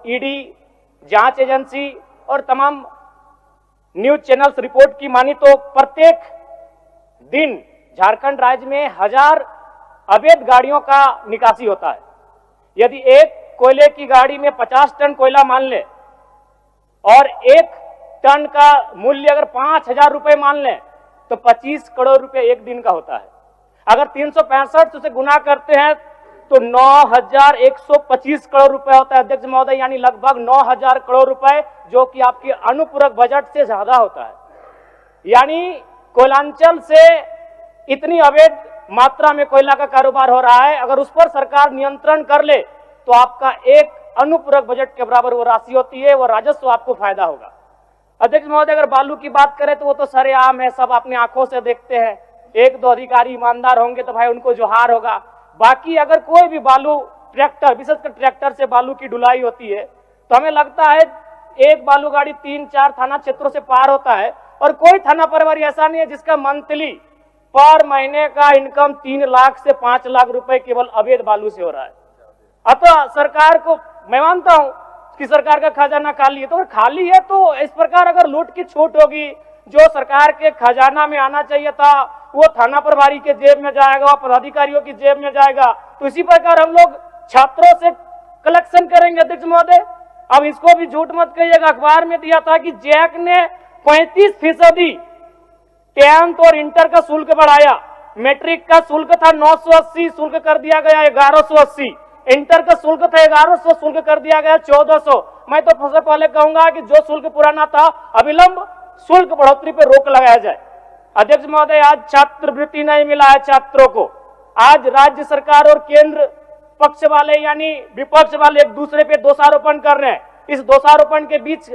ED, जांच agency और तमाम न्यूज चैनल्स रिपोर्ट की मानी तो प्रत्येक दिन झारखंड राज्य में 1000 अवैध गाड़ियों का निकासी होता है। यदि एक कोयले की गाड़ी में 50 टन कोयला मान ले और 1 टन का मूल्य अगर 5000 रुपए मान ले तो 25 करोड़ रुपए एक दिन का होता है। अगर 365 से गुना करते हैं तो 9125 करोड़ रुपए होता है अध्यक्ष महोदय, यानी लगभग 9000 करोड़ रुपए, जो कि आपके अनुपूरक बजट से ज्यादा होता है। यानी कोयलांचल से इतनी अवैध मात्रा में कोयला का कारोबार हो रहा है, अगर उस पर सरकार नियंत्रण कर ले तो आपका एक अनुपूरक बजट के बराबर वो राशि होती है, वो राजस्व आपको फायदा होगा। अध्यक्ष महोदय, अगर बालू की बात करें तो वो तो सरेआम है, सब अपने आंखों से देखते हैं। 1-2 अधिकारी ईमानदार होंगे तो भाई उनको जोहार होगा। बाकी अगर कोई भी बालू ट्रैक्टर, विशेषकर ट्रैक्टर से बालू की ढुलाई होती है तो हमें लगता है एक बालू गाड़ी 3-4 थाना क्षेत्रों से पार होता है, और कोई थाना प्रभारी ऐसा नहीं है जिसका मंथली पर महीने का इनकम 3 लाख से 5 लाख रुपए केवल अवैध बालू से हो रहा है। अतः सरकार को मैं मानता हूं कि सरकार का खजाना खाली है, तो खाली है तो इस प्रकार अगर लूट की छूट होगी, जो सरकार के खजाना में आना चाहिए था वो थाना प्रभारी के जेब में जाएगा, पदाधिकारियों की जेब में जाएगा। तो इसी प्रकार हम लोग छात्रों से कलेक्शन करेंगे अध्यक्ष महोदय। अब इसको भी झूठ मत कहिएगा, अखबार में दिया था कि जैक ने 35% 10th और इंटर का शुल्क बढ़ाया। मैट्रिक का शुल्क था 980, शुल्क कर दिया गया 1180। इंटर का शुल्क था 1100, शुल्क कर दिया गया 1400। मैं तो सबसे पहले कहूंगा कि जो शुल्क पुराना था अविलंब शुल्क बढ़ोतरी पर रोक लगाया जाए। अध्यक्ष महोदय, आज छात्रवृत्ति नहीं मिला है छात्रों को। आज राज्य सरकार और केंद्र पक्ष वाले यानी विपक्ष वाले एक दूसरे पे दोषारोपण कर रहे हैं। इस दोषारोपण के बीच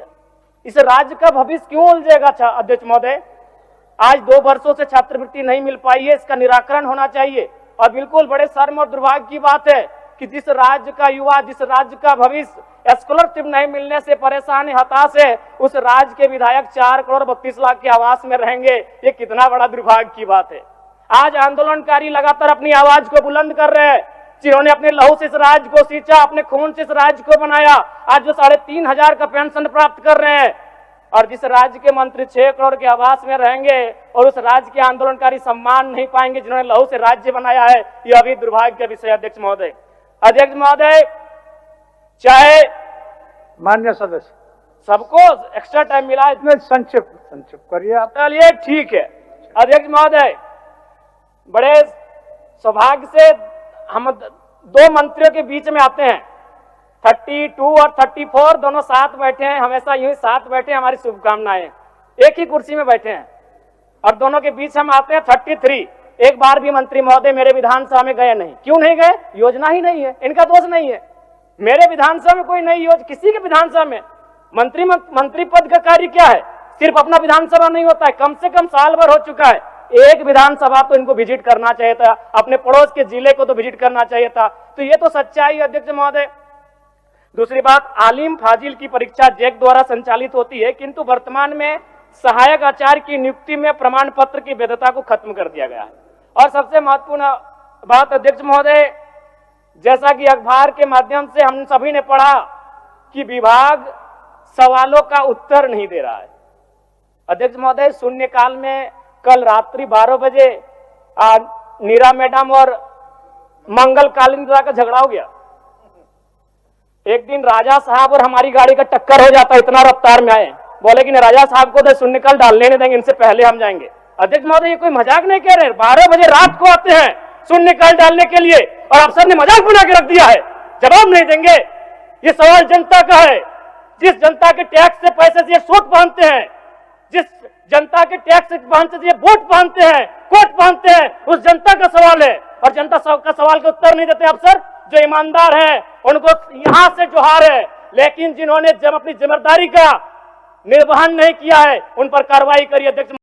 इस राज्य का भविष्य क्यों उलझेगा अध्यक्ष महोदय? आज 2 वर्षों से छात्रवृत्ति नहीं मिल पाई है, इसका निराकरण होना चाहिए। और बिल्कुल बड़े शर्म और दुर्भाग्य की बात है कि जिस राज्य का युवा, जिस राज्य का भविष्य स्कॉलरशिप नहीं मिलने से परेशान है, हताश है, उस राज्य के विधायक 4 करोड़ 32 लाख के आवास में रहेंगे। ये कितना बड़ा दुर्भाग्य की बात है। आज आंदोलनकारी लगातार अपनी आवाज को बुलंद कर रहे हैं, जिन्होंने अपने लहू से इस राज्य को सींचा, अपने खून से इस राज्य को बनाया, आज जो 3500 का पेंशन प्राप्त कर रहे हैं। और जिस राज्य के मंत्री 6 करोड़ के आवास में रहेंगे और उस राज्य के आंदोलनकारी सम्मान नहीं पाएंगे जिन्होंने लहू से राज्य बनाया है, यह अभी दुर्भाग्य का विषय। अध्यक्ष महोदय, चाहे मान्य सदस्य सबको एक्स्ट्रा टाइम मिला है, संक्षिप्त करिए आप। चलिए ठीक है। अध्यक्ष महोदय, बड़े सौभाग्य से हम 2 मंत्रियों के बीच में आते हैं। 32 और 34 दोनों साथ बैठे हैं, हमेशा यूं ही साथ बैठे हैं, हमारी शुभकामनाएं। एक ही कुर्सी में बैठे हैं और दोनों के बीच हम आते हैं 33। एक बार भी मंत्री महोदय मेरे विधानसभा में गए नहीं। क्यों नहीं गए? योजना ही नहीं है, इनका दोष नहीं है। मेरे विधानसभा में कोई नई योजना, किसी के विधानसभा में मंत्री पद का कार्य क्या है? सिर्फ अपना विधानसभा नहीं होता है, कम से कम साल भर हो चुका है। एक विधानसभा तो इनको विजिट करना चाहिए था, अपने पड़ोस के जिले को तो विजिट करना चाहिए था। तो ये तो सच्चाई है अध्यक्ष महोदय। दूसरी बात, आलिम फाजिल की परीक्षा जैक द्वारा संचालित होती है, किंतु वर्तमान में सहायक आचार्य की नियुक्ति में प्रमाण पत्र की वैधता को खत्म कर दिया गया है। और सबसे महत्वपूर्ण बात अध्यक्ष महोदय, जैसा कि अखबार के माध्यम से हम सभी ने पढ़ा कि विभाग सवालों का उत्तर नहीं दे रहा है। अध्यक्ष महोदय, शून्यकाल में कल रात्रि 12 बजे नीरा मैडम और मंगल कालिंद्रा का झगड़ा हो गया। एक दिन राजा साहब और हमारी गाड़ी का टक्कर हो जाता, इतना रफ्तार में आए, बोले कि राजा साहब को तो शून्यकाल डालने नहीं देंगे, इनसे पहले हम जाएंगे। अध्यक्ष महोदय, ये कोई मजाक नहीं कह रहे। 12 बजे रात को आते हैं शून्यकाल डालने के लिए और अफसर ने मजाक बना के रख दिया है, जवाब नहीं देंगे। ये सवाल जनता का है, जिस जनता के टैक्स से पैसे से ये सूट पहनते हैं, जिस जनता के टैक्स से पहनते से ये वोट पहनते हैं, कोट पहनते हैं, उस जनता का सवाल है। और जनता का सवाल का उत्तर नहीं देते अफसर। जो ईमानदार हैं उनको यहां से जोहार है, लेकिन जिन्होंने जब अपनी जिम्मेदारी का निर्वहन नहीं किया है उन पर कार्रवाई करिए अध्यक्ष।